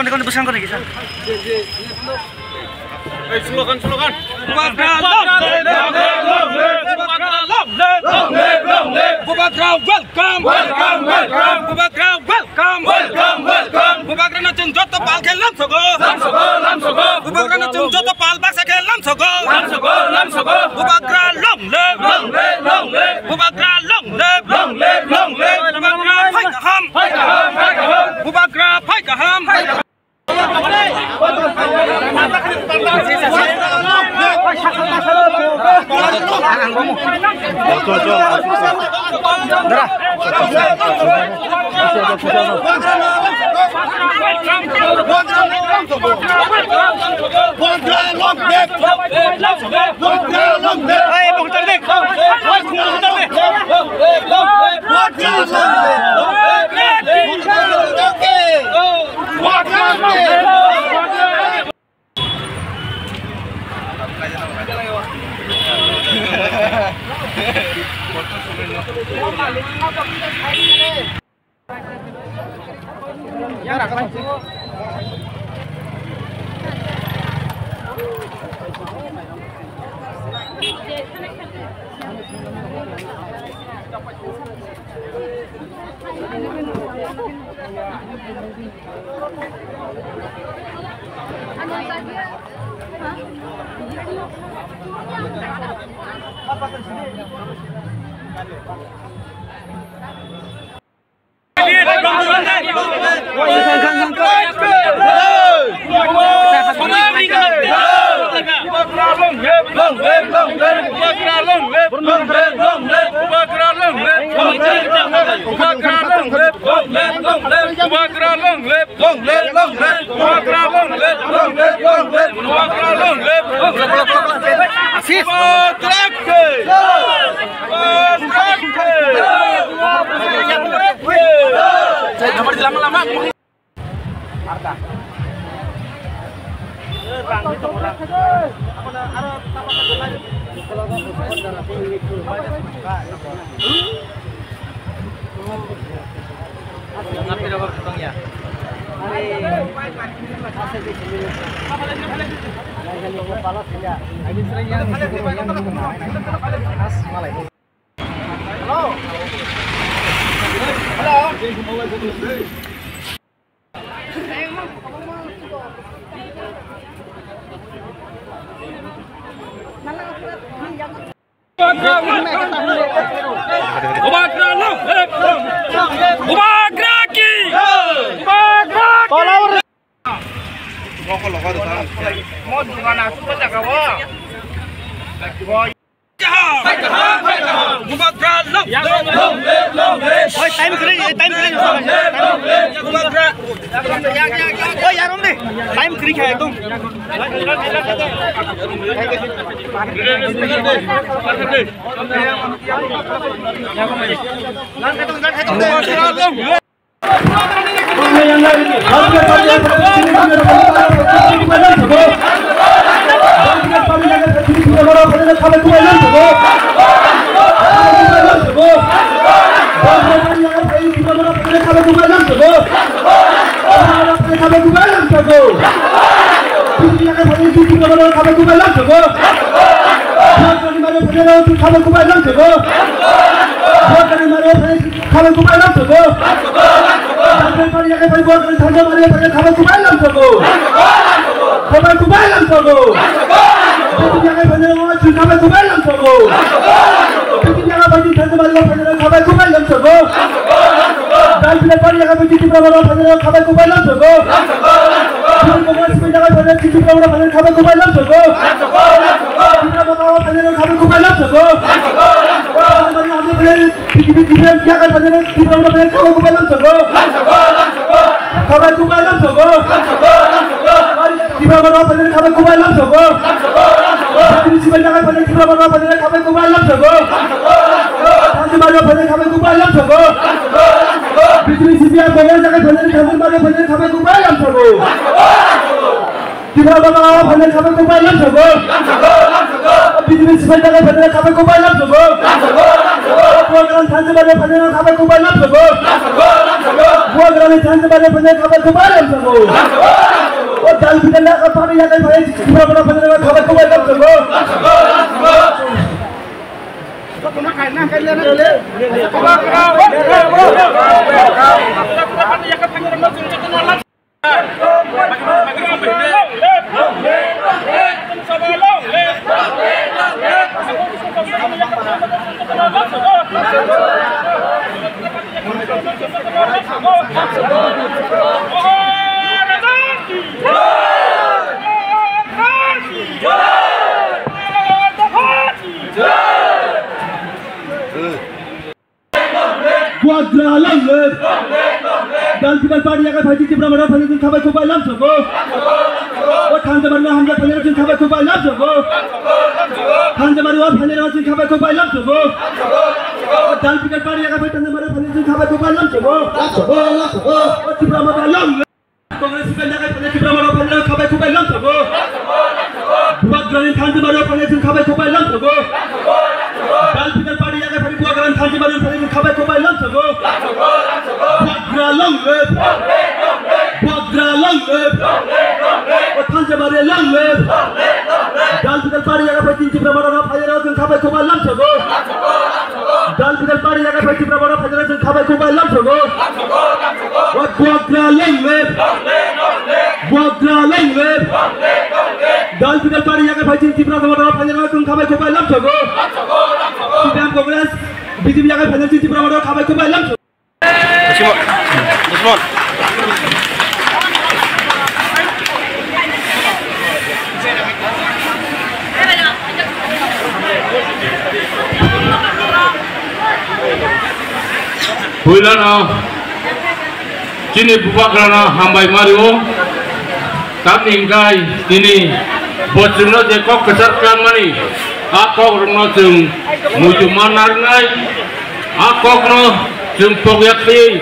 Kau besar kau ni kisah. Slogan. Iran jangan banyak kita udah banyak kalau gue bilang jago. Kalau gue bilang jago. Kita udah banyak kalau gue bilang jago. Ini sih banyak banyak kita udah banyak kalau gue bilang jago. Nanti banyak banyak kalau gue bilang jago. Ini sih biar banyak jangan banyak kalau gue bilang jago. Kita udah banyak kalau gue bilang jago. Ini sih banyak banyak kalau gue bilang jago. Bukan tanda pada panjang kabar kubalam jago. Bukan tanda pada panjang kabar kubalam jago. Oh dalam kita nak apa yang ada baik kita pada panjang kabar kubalam jago. Buat dalam leh, dan kita pagi akan pagi kita berapa pagi kita kabar kubalam jago. Oh tanda mana hamzah pagi kita kabar kubalam jago. Tanda mana pagi kita kabar kubalam jago. Dan kita pagi akan pagi tanda mana pagi kita kabar kubalam jago. Oh kita berapa dalam leh. Kongres kita akan pagi kita berapa pagi kabar kubalam jago. Buat dalam tanda mana pagi kita kabar kubalam jago. Dan kita pagi akan pagi buat dalam tanda mana pagi kita kabar kubalam jago. Buat dalam leh. Tanda mana dalam leh. Dan kita pagi akan pagi kita berapa pagi kita kabar kubalam jago. Dan kita pagi akan pagi kita berapa pagi kita kabar kubalam jago. Buat dalam leh. Buat dalam leh. Dan kita pagi akan pagi kita berapa pagi kita kabar kubalam jago. Kita Kongres BJP akan pagi kita berapa kabar kubalam jago. Usman. Builana, kini buka kerana hambai Mario, kami ingkai kini bocuna jekok kesarkan mani, aku kerana jeng muju manar ngai, aku kerana jeng pogyakti,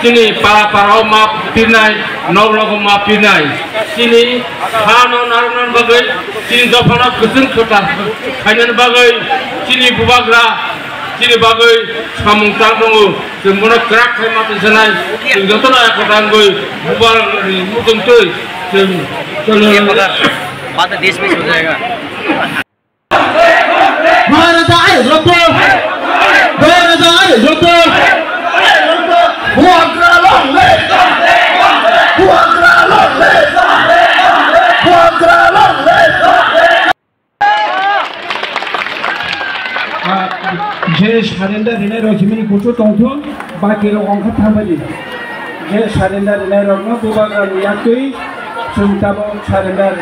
kini para oma pinai, nolong oma pinai, kini hano narunan bagai, kini dapana keseng kota, hanya bagai, kini bubagra. Kini bagai samung tanggung semua kerak hemat senai, tinggal tu nak ketanggung bubar mutung tu, pada desh में हो जाएगा भारत आए रोको भारत आए रोको बुआग्रा लंगे बुआग्रा लंगे बुआग्रा लंगे जे surrender दिनै रजिमिनि कुटु दंथु बाकिरो अंखा थाबादि जे surrender दिनै रगनो बुबाग्रा याकै सुंताबो surrender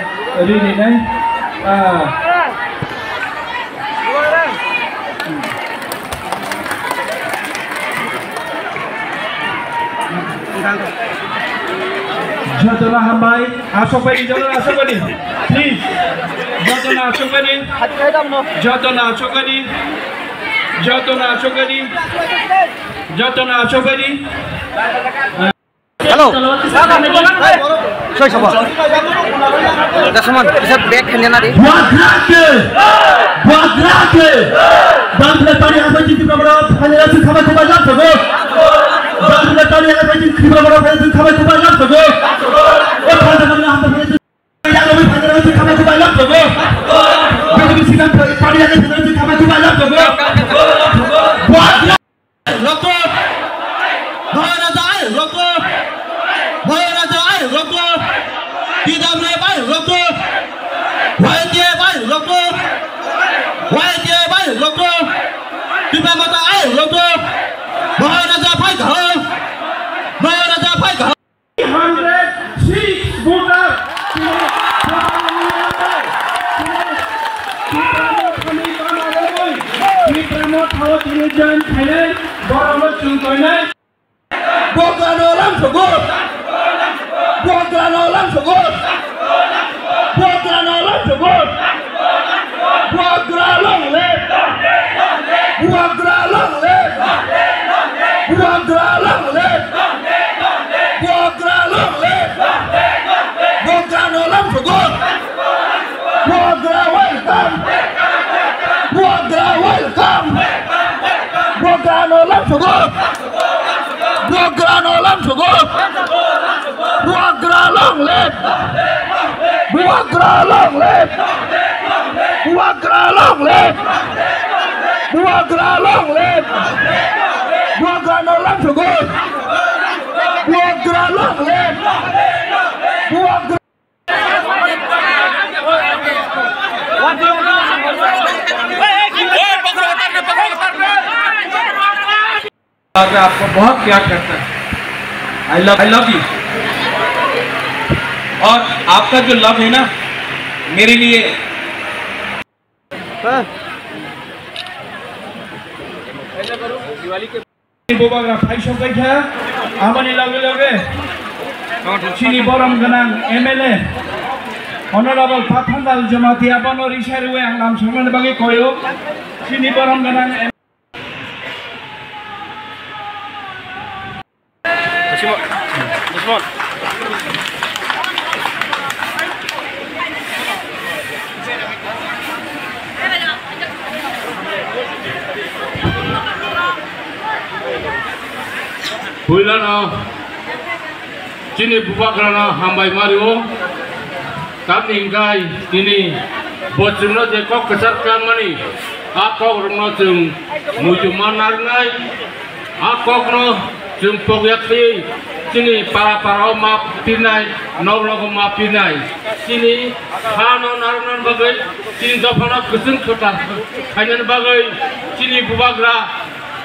रिनिनै जतना हामबाय आसोबादि जतना आसोबादि प्लिज जतना आसोबादि जतना आसोबादि जतना आसोबादि हेलो सोई सब दसमन bisa back hanya nadi buat dan tadi apa jadi berapa hanya sih kamu kebanyakan tuh dan tadi apa jadi berapa hanya kamu kebanyakan tuh oh pada mana apa yang lebih hanya sih kamu kebanyakan tuh begitu sih kan tadi yang sih kamu kebanyakan tuh buat roko roko tidak boleh baik roko wajib baik roko kita mata air roko Maharaja fight her Maharaja fight her 106 voter kita mau थाव दिनेजन थाइनाय बर'नो जोंथायनाय बग्रानो लांसगो बग्रानो लांसगो बग्रानो लांसगो बग्रा लंले बग्रा लंले बग्रा लंले बग्रा लंले बग्रानो लांसगो बग्रा welcome बग्रा welcome बग्रानो लांसगो बग्रानो लांसगो बग्रा लंले बग्रा लंले बग्रा लंले बग्रा लंले बग्रानो लांसगो बग्रा लंले बग्रा आपको बहुत प्यार करता है। I love you. और आपका जो लव है ना मेरे लिए बोबाग्रा फाइल सफाइखा आमानि लगे लगे चिनी बरम गनां एमएलए अनरेबल फाथान्दाल जमाती आबानो रिसारुवे आं नाम संनानै बागै कयो चिनी बरम गनां Usman. Builana, Cini Bubagrana, Hambai Mario, kami ingkai ini bocumno jekok kesarkan mani, akok rono jeng muju manar nai, akok no jeng pogyakti. Sini para map pinai, nolog map pinai. Sini hano narunan bagai, sini dapana keseng kota, hanya bagai sini bubagra,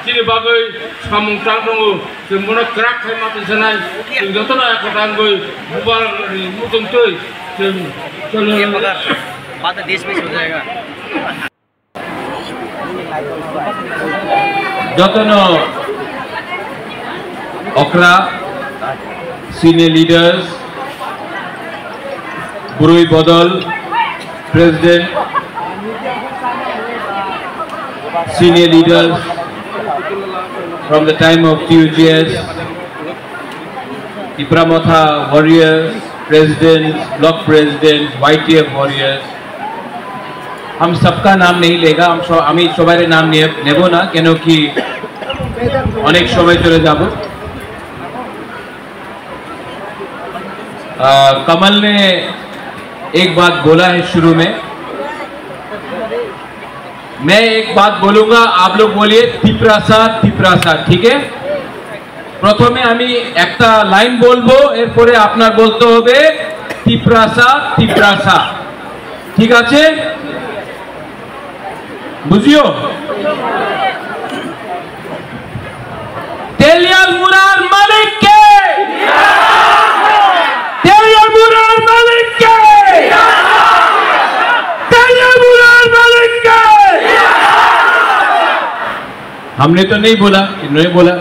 sini bagai samung tanggungu, semua kerak hemat di sana. Sini tu nak kota angui bubar mutung tu, sini. ये मगर बात देश में हो जाएगा। Jotono Okra senior leaders, Burui Bodol, President, senior leaders from the time of TUGS, Ipramotha warriors, presidents, block presidents, YTF warriors. हम सबका नाम नहीं लेगा, हम सबारे नाम नेबो ना क्योंकि अनेक समय चले जाबो। कमल ने एक बात बोला है शुरू में, मैं एक बात बोलूंगा, आप लोग बोलिए तिप्रासा तिप्रासा, ठीक है? प्रथमे आमी एकटा लाइन बोलबो, एरपरे आपनार बोलते होबे तिप्रासा तिप्रासा, ठीक आछे? बुझियो? तेलियाल मुरार मालिक के, तेलियाल मुरार मालिक के, तेलियाल मुरार मालिक के। हमने तो नहीं बोला, इन्होंने बोला।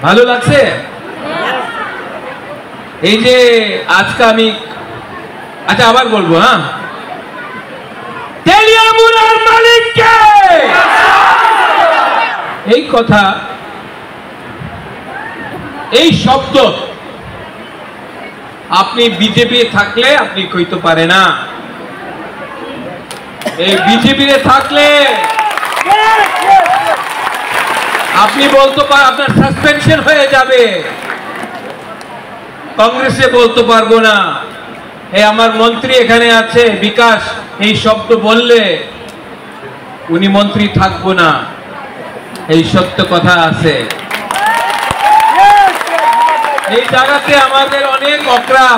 ভালো লাগছে? এই যে আজকে আমি আচ্ছা আবার বলবো, হ্যাঁ, তেলিয়াল মুরার মালিক কে, এই কথা, এই শব্দ আপনি বিজেপি থাকলে আপনি কইতে পারে না। এই বিজেপিতে থাকলে আপনি বলতে পার, আপনার সাসপেনশন হয়ে যাবে। কংগ্রেসে বলতে পারবো না। এই আমার মন্ত্রী এখানে আছে বিকাশ, এই শব্দ বললে উনি মন্ত্রী থাকবো না, এই সত্য কথা আছে। এই জায়গাতে আমাদের অনেক অকরা,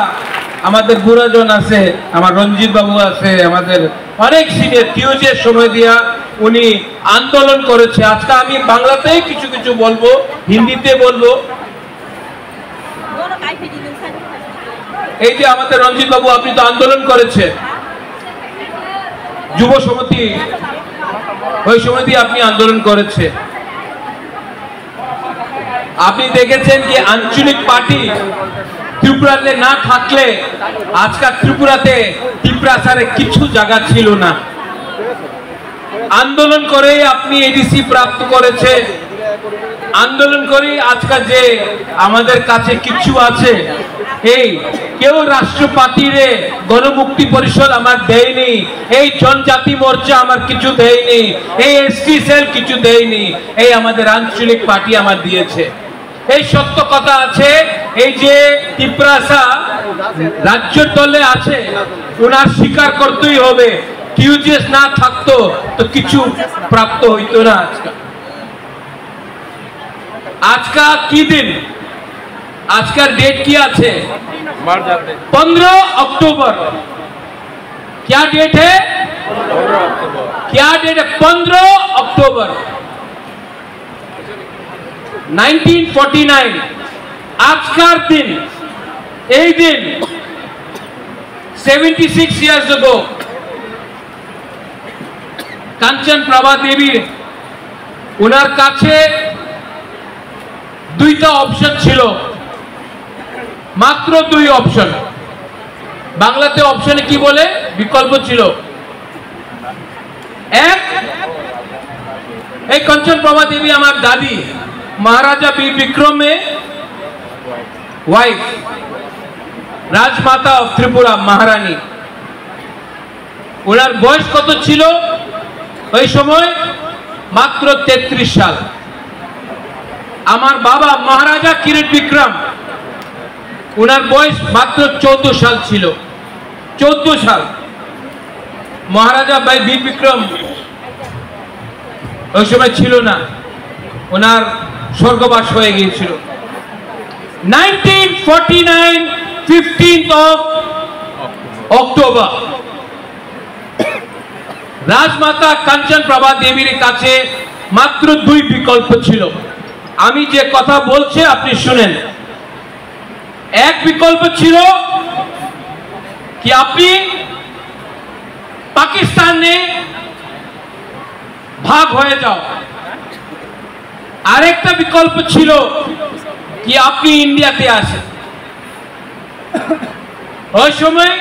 আমাদের বুড়াজন আছে, আমার রঞ্জিত বাবু আছে, আমাদের অনেক সিনিয়র টিউজের সময় দিয়া উনি আন্দোলন করেছে। আজকে আমি বাংলাতেই কিছু কিছু বলবো, হিন্দিতে বলবো। এই যে আমাদের রঞ্জিত বাবু, আপনি তো আন্দোলন করেছেন, যুব সমিতি, ওই সমিতি আপনি আন্দোলন করেছে। আপনি দেখেছেন কি আঞ্চলিক পার্টি ত্রিপুরাতে না থাকলে আজকাল ত্রিপুরাতে ত্রিপুরাসারে কিছু জায়গা ছিল না। আন্দোলন করে আপনি এডিসি প্রাপ্ত করেছে, আন্দোলন করে আজকাল যে আমাদের কাছে কিছু আছে, এই কেউ রাষ্ট্রপতিরে গণমুক্তি পরিষদ আমার দেয়নি, এই জনজাতি মোর্চা আমার কিছু দেয়নি, এই এসটি সেল কিছু দেয়নি, এই আমাদের আঞ্চলিক পার্টি আমার দিয়েছে। এই সত্য কথা আছে। এই যে ত্রিপুরাসা রাজ্যের দলে আছে, ওনার স্বীকার করতেই হবে, টিউজিএস না থাকতো তো কিছু প্রাপ্ত হইতো না। আজকা কি দিন, আজকার डेट কি আছে? 15 अक्टूबर। क्या डेट है? क्या डेट है? 15 अक्टूबर 1949। আজকার দিন, এই দিন 76 years ago কাঞ্চন প্রভা দেবী, ওনার কাছে দুইটা অপশন ছিল, মাত্র দুই অপশন। বাংলাতে অপশনে কি বলে? বিকল্প ছিল। এক, এই কাঞ্চন প্রভা দেবী আমার দাদি মহারাজা বীর বিক্রমে ওয়াইফ, রাজমাতা অফ ত্রিপুরা, মহারানী। ওনার বয়স কত ছিল ওই সময়? মাত্র 33 সাল। আমার বাবা মহারাজা কিরিট বিক্রম, ওনার বয়স মাত্র 14 সাল ছিল। 14 সাল। মহারাজা ভাই বীর বিক্রম ওই সময় ছিল না, ওনার স্বর্গবাস হয়ে গিয়েছিল। 1949 15th of October রাজমাতা কাঞ্চন প্রভা দেবীর কাছে মাত্র দুই বিকল্প ছিল। আমি যে কথা বলছি আপনি শুনেন। এক বিকল্প ছিল কি আপনি পাকিস্তানে ভাগ হয়ে যাও। আরেকটা বিকল্প ছিল কি আপনি ইন্ডিয়াতে আসেন। ওই সময়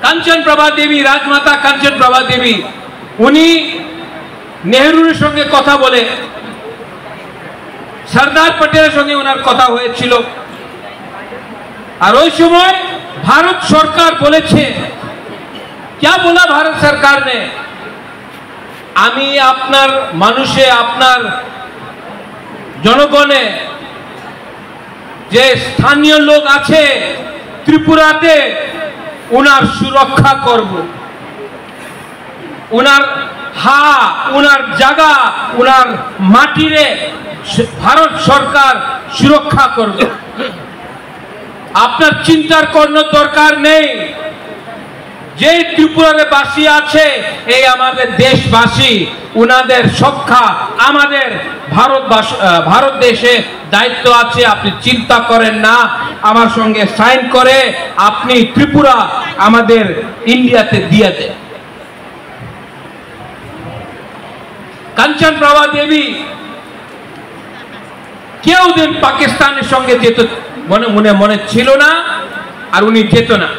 কাঞ্চন প্রভা দেবী, রাজমাতা কাঞ্চন প্রভা দেবী, উনি নেহরুর সঙ্গে কথা বলে, সরদার পটেলের সঙ্গে ওনার কথা হয়েছিল। আর ওই সময় ভারত সরকার বলেছে, क्या बोला भारत सरकार ने? আমি আপনার মানুষে, আপনার জনগণে যে স্থানীয় লোক আছে ত্রিপুরাতে, উনার সুরক্ষা করব। উনার উনার জায়গা, উনার মাটিরে ভারত সরকার সুরক্ষা করবে। আপনার চিন্তার কোনো দরকার নেই। যে ত্রিপুরার বাসী আছে, এই আমাদের দেশবাসী, উনাদের সুরক্ষা আমাদের ভারত দেশে দায়িত্ব আছে। আপনি চিন্তা করেন না। আমার সঙ্গে সাইন করে আপনি ত্রিপুরা আমাদের ইন্ডিয়াতে দিয়ে দেন। কাঞ্চন প্রভা দেবী কেউ দিন পাকিস্তানের সঙ্গে যেত মনে ছিল না, আর উনি যেত না।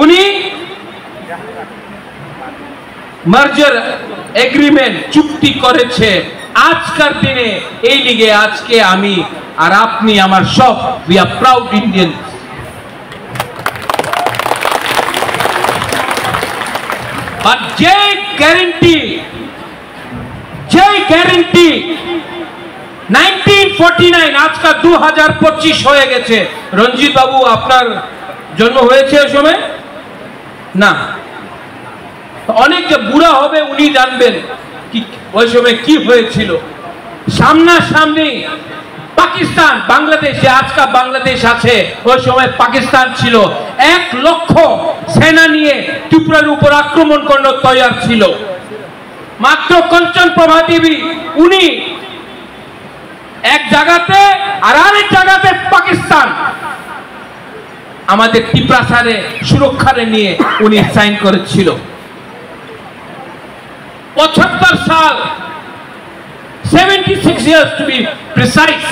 উনি মার্জার এগ্রিমেন্ট, চুক্তি করেছে। আজকের দিনে এই লিগে আজকে আমি আর আপনি আমার সব, we are proud Indian. But যে গ্যারেন্টি 1949, আজকাল 2025 হয়ে গেছে। রঞ্জিত বাবু, আপনার জন্ম হয়েছে ওই সময় না? অনেক যে বুড়া হবে উনি জানবেন কি ওই সময় কি হয়েছিল। সামনাসামনি পাকিস্তান, বাংলাদেশে আজকাল বাংলাদেশ আছে, ওই সময় পাকিস্তান ছিল। 1 লক্ষ সেনা নিয়ে ত্রিপুরার উপর আক্রমণ করার তৈরি ছিল। মাত্র কাঞ্চন প্রভা দেবী উনি এক জায়গাতে আর আরেক জায়গাতে পাকিস্তান। আমাদের টিপ্রাসারে সুরক্ষারে নিয়ে উনি সাইন করেছিল 75 সাল 76 years to be precise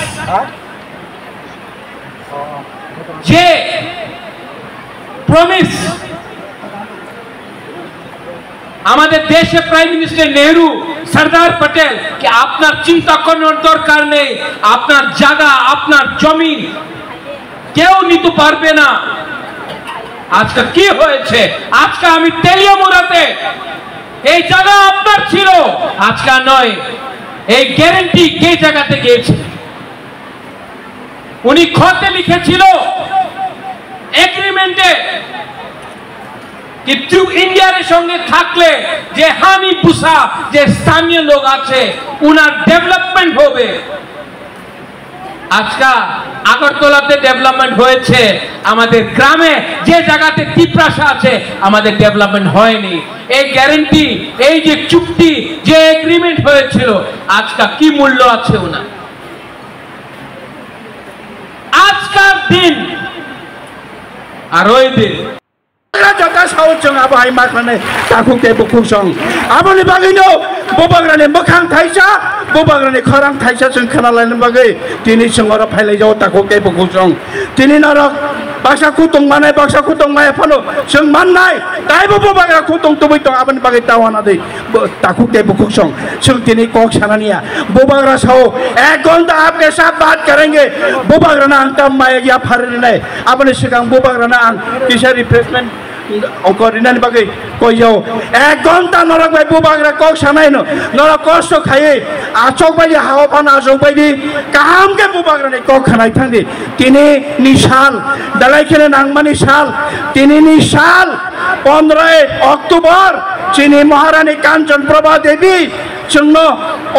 যে প্রমিস আমাদের দেশে প্রাইম মিনিস্টার নেহরু সরদার পটেল কি আপনার চিন্তা করার দরকার নেই আপনার জায়গা আপনার জমিন কেউ নিতে পারবে না আজকে কি হয়েছে আজকে আমি তেলিয়ামুড়াতে এই জায়গা আপনার ছিল আজকে নয় এই গ্যারান্টি কে জায়গাতে গিয়েছে উনি খতে লিখেছিল এগ্রিমেন্টে কিন্তু ইন্ডিয়ার সঙ্গে থাকলে যে হানি পুষা যে স্থানীয় লোক আছে উনার ডেভেলপমেন্ট হবে আজকা আগরতলাতে ডেভেলপমেন্ট হয়েছে আমাদের গ্রামে যে জায়গাতে টিপ্রাসা আছে আমাদের ডেভেলপমেন্ট হয়নি এই গ্যারান্টি এই যে চুক্তি যে এগ্রিমেন্ট হয়েছিল আজকা কি মূল্য আছে ওনার আজকার দিন আর ওই দিন Jaka saucung abo hai maklane takung te bukusong aboni bagino bobagrane mokhang thaisa bobagrane khorang thaisa sung khanalain bagai tini sungora phailai jao takung te bukusong tini narok baksa kutung manai phano sung mannai taibo bobagra kutung tubui tong aboni bagai tawana dei takung te bukusong sung tini kok sanania bobagra sao 1 घंटा आपके साथ बात करेंगे बोबाग्रा ना अंत my या फारने नहीं आपने सिकांग बोबाग्रा ना किसी रिफ्रेशमेंट औकरिना नि बागै कइयो 1 घंटा नरक भाइ बोबाग्रा कक सानाइनो नरक कष्ट खाए आचक बायदि हावा फाना आचक बायदि काम के बोबाग्रा ने कक खानाय थांदि तिनि निशाल दालाइखेने नांगमानि साल तिनि निशाल 15 अक्टोबर चिनी महारानी कांचन प्रभा देवी जोंनो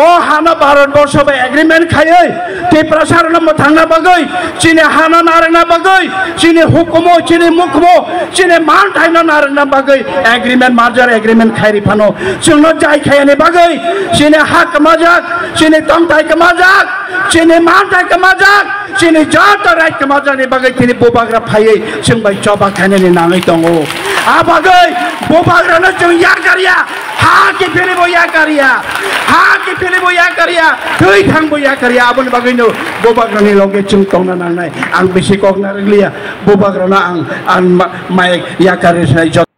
ओ हाना भारत वर्ष बे एग्रीमेंट खायै ते प्रसारण म थांना बागै चिनी हाना नारना बागै चिनी हुकुमो चिनी मुखमो चिनी मान थाइना नारना बागै एग्रीमेंट मार्जर एग्रीमेंट खाइरि फानो जोंनो जाय खायने बागै चिनी हक मजाक चिनी तंथाय के मजाक चिनी मान थाय के मजाक चिनी जात राइट के मजाक बागै तिनी बोबाग्रा फायै जों बाय चबा खायने नाङै दङो आ बागै बोबाग्रा न जों या करिया हा के फेलिबो या करिया हा के फेलिबो या करिया थै थांबो या करिया आबन बागैनो बोबाग्रानि लगे जों तंना नांनाय आं बेसे कगना रगलिया बोबाग्राना आं माइक या करिया